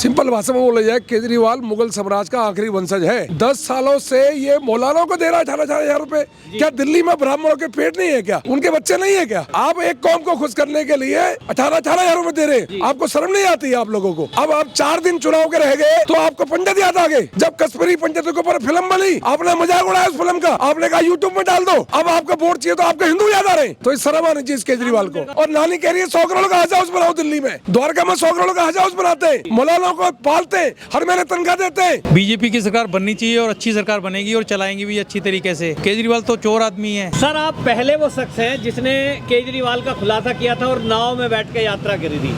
Simple भाषा में बोला जाए, केजरीवाल मुगल साम्राज्य का आखिरी वंशज है। 10 सालों से ये मौलानाओं को दे रहा है 18,000 रुपए। क्या दिल्ली में ब्राह्मणों के पेट नहीं है क्या? उनके बच्चे नहीं है क्या? आप एक कौम को खुश करने के लिए 18,000 रुपए दे रहे, आपको शर्म नहीं आती है आप लोगों को? अब आप 4 दिन चुनाव के रह गए तो आपको पंडित याद आ गए। जब कश्मीरी पंडितों के ऊपर फिल्म बनी, आपने मजाक उड़ाया उस फिल्म का, आपने कहा यूट्यूब में डाल दो। अब आपको वोट चाहिए तो आपको हिंदू याद आ रहे, तो इस शर्म आनी चाहिए इस केजरीवाल को। और नानी कह रही है 100 करोड़ का हज हाउस बनाओ दिल्ली में। द्वारका में 100 करोड़ का हज हाउस बनाते, मौलानाओं को पालते, हर महीने तनख्वाह देते। बीजेपी की सरकार बननी चाहिए और अच्छी सरकार बनेगी और चलाएंगे भी अच्छी तरीके से। केजरीवाल तो चोर आदमी है। सर, आप पहले वो शख्स हैं जिसने केजरीवाल का खुलासा किया था और नाव में बैठ के यात्रा करी थी,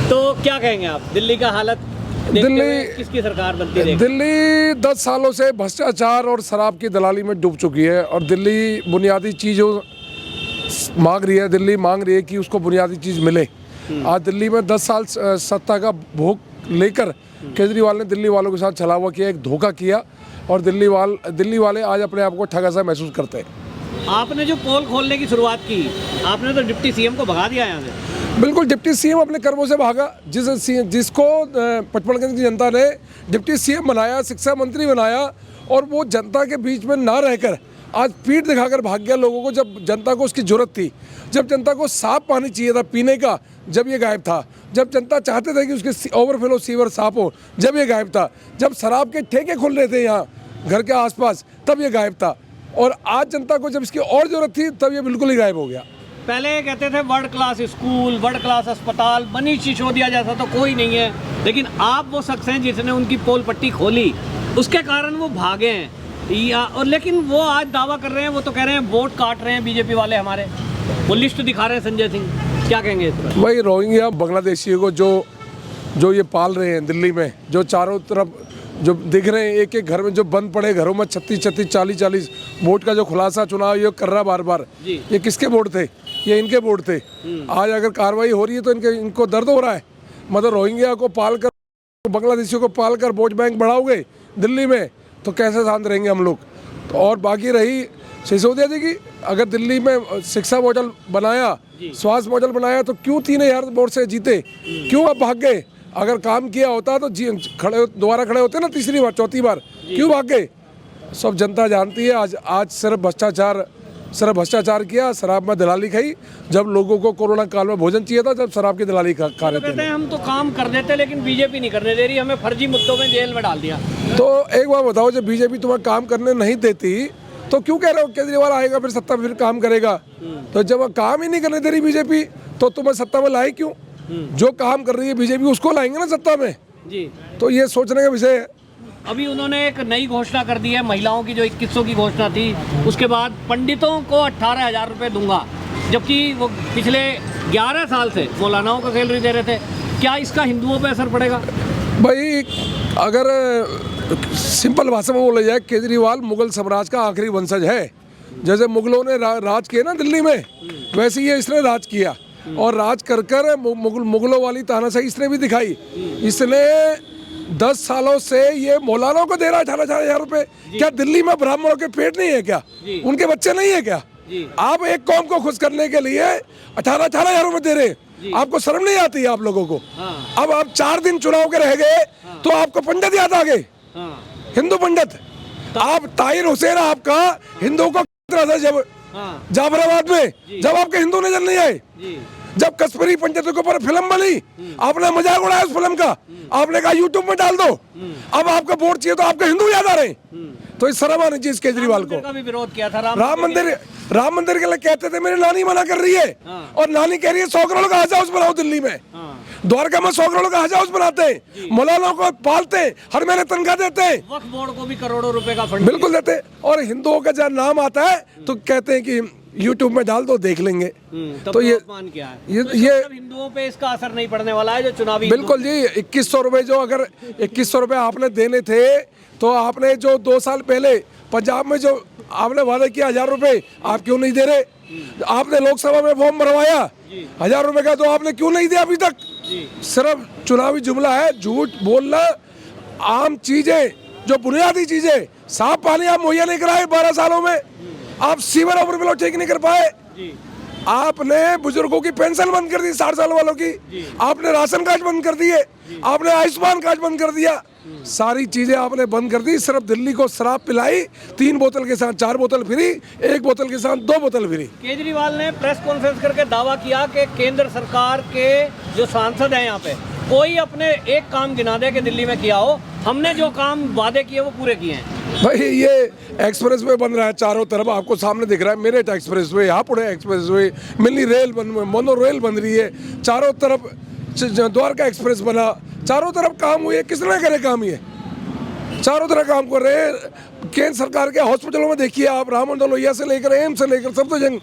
तो क्या कहेंगे आप? दिल्ली का हालत दिल्ली किसकी सरकार बनती है? दिल्ली 10 सालों से भ्रष्टाचार और शराब की दलाली में डूब चुकी है और दिल्ली बुनियादी चीज़ों मांग रही है। दिल्ली मांग रही है कि उसको बुनियादी चीज़ मिले। आज दिल्ली में 10 साल सत्ता का भोग लेकर केजरीवाल ने दिल्ली वालों के साथ छलावा किया, एक धोखा किया और दिल्ली वाले आज अपने आप को ठगा सा महसूस करते हैं। आपने जो पोल खोलने की शुरुआत की, आपने तो डिप्टी सीएम को भगा दिया यहाँ से। बिल्कुल, डिप्टी सीएम अपने कर्मों से भागा। जिसको 55 की जनता ने डिप्टी सीएम बनाया, शिक्षा मंत्री बनाया और वो जनता के बीच में ना रहकर आज पीठ दिखाकर भाग गया लोगों को। जब जनता को उसकी जरूरत थी, जब जनता को साफ पानी चाहिए था पीने का, जब ये गायब था। जब जनता चाहते थे कि उसके ओवरफ्लो सीवर साफ हो, जब ये गायब था। जब शराब के ठेके खुल रहे थे यहाँ घर के आसपास, तब ये गायब था। और आज जनता को जब इसकी और जरूरत थी, तब ये बिल्कुल ही गायब हो गया। पहले कहते थे world class school, world class अस्पताल, मनीष सिसोदिया जैसा तो कोई नहीं है, लेकिन आप वो शख्स हैं जिसने उनकी पोल पट्टी खोली, उसके कारण वो भागे हैं। और लेकिन वो आज दावा कर रहे हैं, वो तो कह रहे हैं वोट काट रहे हैं बीजेपी वाले हमारे, वो लिस्ट दिखा रहे हैं संजय सिंह। क्या कहेंगे इस पर? वही रोहिंग्या बांग्लादेशियों को जो ये पाल रहे हैं दिल्ली में, जो चारों तरफ जो दिख रहे हैं, एक एक घर में जो बंद पड़े घरों में 36 40 वोट का जो खुलासा चुनाव ये कर रहा बार बार, ये किसके वोट थे? ये इनके वोट थे। आज अगर कार्रवाई हो रही है तो इनको दर्द हो रहा है। मतलब रोहिंग्या को पाल कर, बांग्लादेशियों को पाल कर वोट बैंक बढ़ाओगे दिल्ली में, तो कैसे शांत रहेंगे हम लोग? तो और बाकी रही सिसोदिया जी की, अगर दिल्ली में शिक्षा मॉडल बनाया, स्वास्थ्य मॉडल बनाया, तो क्यों 3000 वोट से जीते? क्यों आप भाग गए? अगर काम किया होता तो दोबारा खड़े होते ना, तीसरी बार चौथी बार, क्यों भाग गए? सब जनता जानती है। आज सिर्फ भ्रष्टाचार किया, शराब में दलाली खाई। जब लोगों को कोरोना काल में भोजन चाहिए था, जब शराब की दलाली खा रहे थे। हम तो काम कर देते, लेकिन बीजेपी नहीं करने दे रही, हमें फर्जी मुद्दों में जेल में डाल दिया। तो एक बार बताओ, जब बीजेपी तुम्हें काम करने नहीं देती तो क्यों कह रहे हो केजरीवाल आएगा फिर सत्ता फिर काम करेगा? तो जब काम ही नहीं करने दे रही बीजेपी, तो तुम्हें सत्ता में लाई क्यों? जो काम कर रही है बीजेपी उसको लाएंगे ना सत्ता में जी। तो ये सोचने का विषय है। अभी उन्होंने एक नई घोषणा कर दी है, महिलाओं की जो 2100 की घोषणा थी, उसके बाद पंडितों को 18,000 रुपये दूंगा, जबकि वो पिछले 11 साल से मौलानाओं को सैलरी दे रहे थे। क्या इसका हिंदुओं पे असर पड़ेगा? भाई, अगर सिंपल भाषा में बोला जाए, केजरीवाल मुगल साम्राज्य का आखिरी वंशज है। जैसे मुगलों ने राज किया ना दिल्ली में, वैसे ही इसने राज किया और राज कर मुगलों वाली तानाशाही इसने भी दिखाई। इसने 10 सालों से ये मौलानाओं को दे रहा है 18,000 रुपए। क्या दिल्ली में ब्राह्मणों के पेट नहीं है क्या? उनके बच्चे नहीं है क्या? आप एक कौम को खुश करने के लिए 18,000 रुपए दे रहे, आपको शर्म नहीं आती है आप लोगों को? अब आप 4 दिन चुनाव के रह गए तो आपको पंडित याद आ गए, हिंदू पंडित। आप ताहिर हुसैन आपका हिंदू को जब जाफराबाद में, जब आपके हिंदू नजर नहीं आए, जब कश्मीरी पंडितों के ऊपर फिल्म बनी, आपने मजाक उड़ाया उस फिल्म का, आपने कहा यूट्यूब में डाल दो। अब आपको वोट चाहिए तो आपके हिंदू याद आ रहे, तो इस शर्म आनी चाहिए इस केजरीवाल को। का भी विरोध किया था राम मंदिर के लिए कहते थे मेरी नानी मना कर रही है, और नानी कह रही है 100 करोड़ का हज हाउस बनाओ दिल्ली में। द्वारका में 100 करोड़ का हज हाउस बनाते, मौलानाओं को पालते, हर महीने तनख्वाह देते, वक्फ बोर्ड को भी करोड़ों रुपए का फंड बिल्कुल देते। और हिंदुओं का जब नाम आता है तो कहते हैं कि यूट्यूब में डाल दो देख लेंगे। तो ये क्या है? ये हिंदुओं पे इसका असर नहीं पड़ने वाला है जो चुनावी। बिल्कुल जी। 2100 रुपए, जो अगर 2100 रुपए आपने देने थे, तो आपने जो 2 साल पहले पंजाब में जो आपने वादा किया 1000 रुपए, आप क्यों नहीं दे रहे? आपने लोकसभा में फॉर्म भरवाया 1000 रुपए का, तो आपने क्यों नहीं दिया अभी तक? सिर्फ चुनावी जुमला है, झूठ बोलना। आम चीजें, जो बुनियादी चीजें, साफ पानी आप मुहैया नहीं कराए 12 सालों में, आप सीवर ओवरफ्लो ठीक नहीं कर पाए, आपने बुजुर्गों की पेंशन बंद कर दी 60 साल वालों की, आपने राशन कार्ड बंद कर दिए, आपने आयुष्मान कार्ड बंद कर दिया, सारी चीजें आपने बंद कर दी। सिर्फ दिल्ली को शराब पिलाई, 3 बोतल के साथ 4 बोतल फ्री, 1 बोतल के साथ 2 बोतल फ्री। केजरीवाल ने प्रेस कॉन्फ्रेंस करके दावा किया कि केंद्र सरकार के जो सांसद हैं यहाँ पे कोई अपने एक काम गिना दे कि दिल्ली में किया हो, हमने जो काम वादे किए वो पूरे किए हैं। भाई ये एक्सप्रेस वे बन रहा है चारों तरफ, आपको सामने दिख रहा है Meerut express way, Hapur express way, mini rail mono rail बन रही है चारों तरफ, द्वारका एक्सप्रेस बना, चारों तरफ काम हुए। किसने करे काम? ये चारों तरफ काम कर रहे हैं। केंद्र सरकार के हॉस्पिटलों में देखिए आप, राम मनोहर लोहिया से लेकर एम्स से लेकर सफदरजंग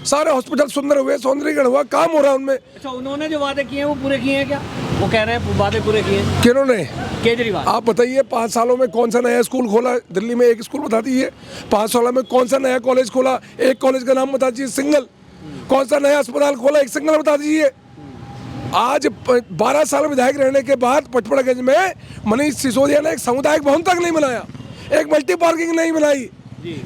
सारे हॉस्पिटल सुंदर हुए, सौंदर्यीकरण हुआ, काम हो रहा है उनमें। अच्छा, उन्होंने जो वादे किए हैं वो पूरे किए हैं क्या? वो कह रहे हैं वादे पूरे किए हैं। किन्होंने? केजरीवाल। आप बताइए 5 सालों में कौन सा नया स्कूल खोला दिल्ली में? एक स्कूल बता दीजिए। 5 सालों में कौन सा नया कॉलेज खोला? एक कॉलेज का नाम बता दीजिए सिंगल। कौन सा नया अस्पताल खोला? एक सिंगल बता दीजिए। आज 12 साल विधायक रहने के बाद पचपड़गंज में मनीष सिसोदिया ने एक सामुदायिक भवन तक नहीं बनाया, एक मल्टी पार्किंग नहीं बनाई,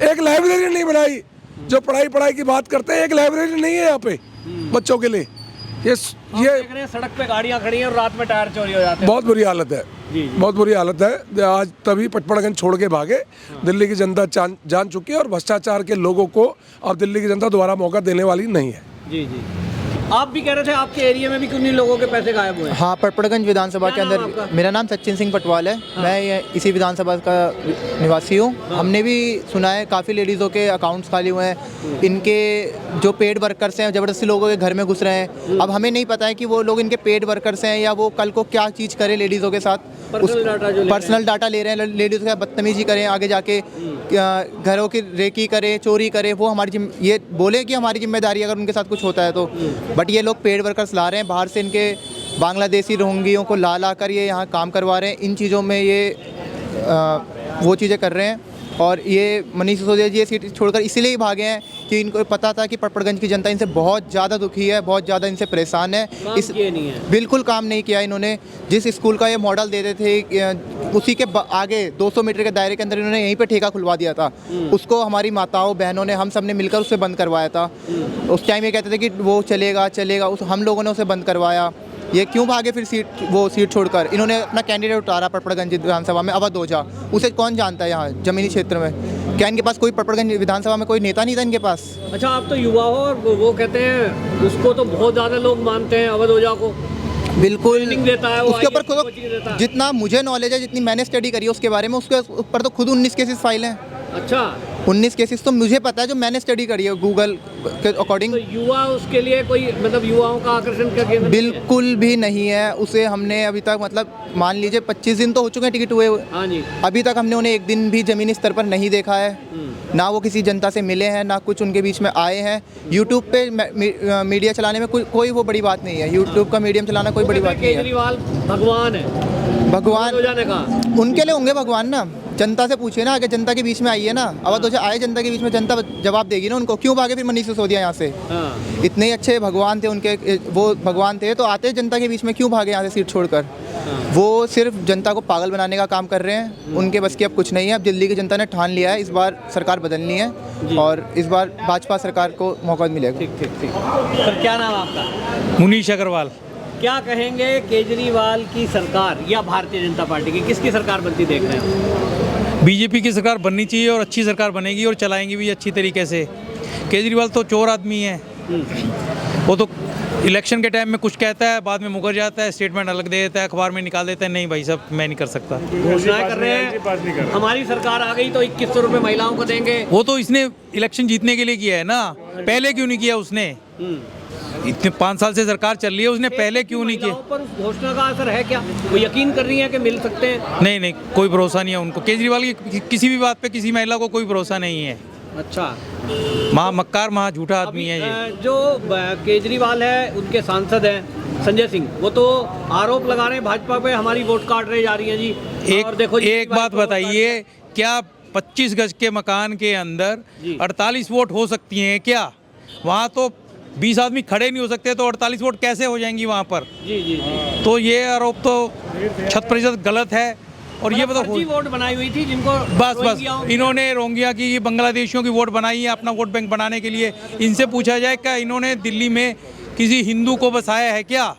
एक लाइब्रेरी नहीं बनाई। जो पढ़ाई की बात करते हैं, एक लाइब्रेरी नहीं है यहाँ पे बच्चों के लिए। ये देख रहे हैं सड़क पे गाड़ियाँ खड़ी हैं और रात में टायर चोरी हो जाते हैं। बहुत बुरी हालत है, बहुत बुरी हालत है। आज तभी पचपड़गंज छोड़ के भागे। दिल्ली की जनता जान चुकी है और भ्रष्टाचार के लोगों को अब दिल्ली की जनता दोबारा मौका देने वाली नहीं है। जी जी, आप भी कह रहे थे आपके एरिया में भी किन्हीं लोगों के पैसे गायब हुए हैं। हाँ, पचपड़गंज विधानसभा के अंदर। आपका? मेरा नाम सचिन सिंह पटवाल है। मैं इसी विधानसभा का निवासी हूँ। हमने भी सुना है काफ़ी लेडीज़ों के अकाउंट्स खाली हुए हैं। इनके जो पेड वर्कर्स हैं ज़बरदस्ती लोगों के घर में घुस रहे हैं। अब हमें नहीं पता है कि वो लोग इनके पेड वर्कर्स हैं या वो कल को क्या चीज़ करें लेडीज़ों के साथ। पर्सनल डाटा ले रहे हैं, लेडीज़ के साथ बदतमीजी करें, आगे जाके घरों की रेकी करें, चोरी करें। वो हमारी ये बोले कि हमारी जिम्मेदारी अगर उनके साथ कुछ होता है तो। बट ये लोग पेड वर्कर्स ला रहे हैं बाहर से, इनके बांग्लादेशी रोहिंग्यों को ला कर ये यहाँ काम करवा रहे हैं। इन चीज़ों में ये वो चीज़ें कर रहे हैं। और ये मनीष सिसोदिया जी ये सीट छोड़कर इसीलिए ही भागे हैं कि इनको पता था कि पचपड़गंज की जनता इनसे बहुत ज़्यादा दुखी है, बहुत ज़्यादा इनसे परेशान है। बिल्कुल काम नहीं किया इन्होंने। जिस स्कूल का ये मॉडल देते थे उसी के आगे 200 मीटर के दायरे के अंदर इन्होंने यहीं पे ठेका खुलवा दिया था। उसको हमारी माताओं बहनों ने, हम सब ने मिलकर उसे बंद करवाया था। उस टाइम ये कहते थे कि वो चलेगा, हम लोगों ने उसे बंद करवाया। ये क्यों भागे फिर सीट छोड़कर? इन्होंने अपना कैंडिडेट उतारा पचपड़गंज विधानसभा में, अवध ओझा। उसे कौन जानता है यहाँ जमीनी क्षेत्र में? क्या इनके पास कोई पचपड़गंज विधानसभा में कोई नेता नहीं था इनके पास? अच्छा, आप तो युवा हो और वो कहते हैं उसको तो बहुत ज़्यादा लोग मानते हैं, अवध ओझा को। बिल्कुल देता है उसके ऊपर खुद, जितना मुझे नॉलेज है, जितनी मैंने स्टडी करी है उसके बारे में, उसके ऊपर तो खुद 19 केसेस फाइल हैं। अच्छा, 19 केसेस तो मुझे पता है जो मैंने स्टडी करी है गूगल के अकॉर्डिंग। तो युवा उसके लिए कोई मतलब युवाओं का आकर्षण का केंद्र बिल्कुल भी नहीं है। उसे हमने अभी तक मतलब मान लीजिए 25 दिन तो हो चुके हैं टिकट हुए। हाँ जी। अभी तक हमने उन्हें एक दिन भी ज़मीनी स्तर पर नहीं देखा है। ना वो किसी जनता से मिले हैं, ना कुछ उनके बीच में आए हैं। यूट्यूब पे मीडिया चलाने में कोई वो बड़ी बात नहीं है। यूट्यूब का मीडियम चलाना कोई बड़ी बात नहीं है। केजरीवाल भगवान है, भगवान कहा उनके लिए होंगे भगवान ना। जनता से पूछिए ना, अगर जनता के बीच में आइए ना, अवध ओझा आए जनता के बीच में, जनता जवाब देगी ना उनको। क्यों भागे फिर मनीष सिसोदिया यहाँ से? हाँ। इतने अच्छे भगवान थे उनके, वो भगवान थे तो आते जनता के बीच में, क्यों भागे यहाँ से सीट छोड़कर? वो सिर्फ जनता को पागल बनाने का काम कर रहे हैं। उनके बस की अब कुछ नहीं है। अब दिल्ली की जनता ने ठान लिया है इस बार सरकार बदलनी है और इस बार भाजपा सरकार को मौका मिलेगा। ठीक। सर, क्या नाम आपका? मुनीश अग्रवाल। क्या कहेंगे केजरीवाल की सरकार या भारतीय जनता पार्टी की, किसकी सरकार बनती देख रहे हैं? बीजेपी की सरकार बननी चाहिए और अच्छी सरकार बनेगी और चलाएंगे भी अच्छी तरीके से। केजरीवाल तो चोर आदमी है। वो तो इलेक्शन के टाइम में कुछ कहता है, बाद में मुकर जाता है, स्टेटमेंट अलग दे देता है, अखबार में निकाल देता है। नहीं भाई साहब, मैं नहीं कर सकता। घोषणाएं कर रहे हैं हमारी सरकार आ गई तो 2100 रुपये महिलाओं को देंगे। वो तो इसने इलेक्शन जीतने के लिए किया है ना, पहले क्यों नहीं किया उसने? इतने 5 साल से सरकार चल रही है, उसने पहले क्यों नहीं किया? पर उस घोषणा का असर है क्या? वो यकीन कर रही है कि मिल सकते हैं? नहीं, कोई भरोसा नहीं है उनको। केजरीवाल की किसी भी बात पे किसी महिला को कोई भरोसा नहीं है। अच्छा, मक्कार झूठा आदमी है ये। जो केजरीवाल है, उनके सांसद हैं संजय सिंह, वो तो आरोप लगा रहे हैं भाजपा पे, हमारी वोट काट रहे जा रही है जी। और देखो एक बात बताइए, क्या 25 गज के मकान के अंदर 48 वोट हो सकती हैं क्या? वहाँ तो 20 आदमी खड़े नहीं हो सकते, तो 48 वोट कैसे हो जाएंगी वहाँ पर? जी। तो ये आरोप तो 100% गलत है और ये बताओ फर्जी वोट बनाई हुई थी जिनको बस रोहिंग्याओं की- इन्होंने रोहिंग्या की बांग्लादेशियों की वोट बनाई है अपना वोट बैंक बनाने के लिए। इनसे पूछा जाए क्या इन्होंने दिल्ली में किसी हिंदू को बसाया है क्या,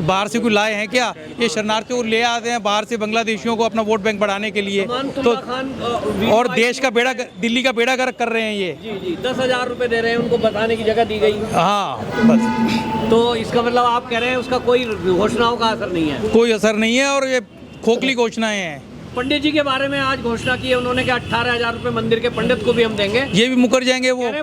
बाहर से कोई लाए हैं क्या? ये शरणार्थियों को ले आते हैं बाहर से बांग्लादेशियों को अपना वोट बैंक बढ़ाने के लिए, अमानतुल्लाह तो खान और देश का बेड़ा दिल्ली का बेड़ा गर्क कर रहे हैं ये। जी जी 10,000 रुपए दे रहे हैं उनको बताने की जगह दी गई। हाँ बस तो इसका मतलब आप कह रहे हैं उसका कोई घोषणाओं का असर नहीं है। कोई असर नहीं है और ये खोखली घोषणाएं हैं। पंडित जी के बारे में आज घोषणा की है उन्होंने कि 18,000 रुपए मंदिर के पंडित को भी हम देंगे। ये भी मुकर जाएंगे वो। कह रहे हैं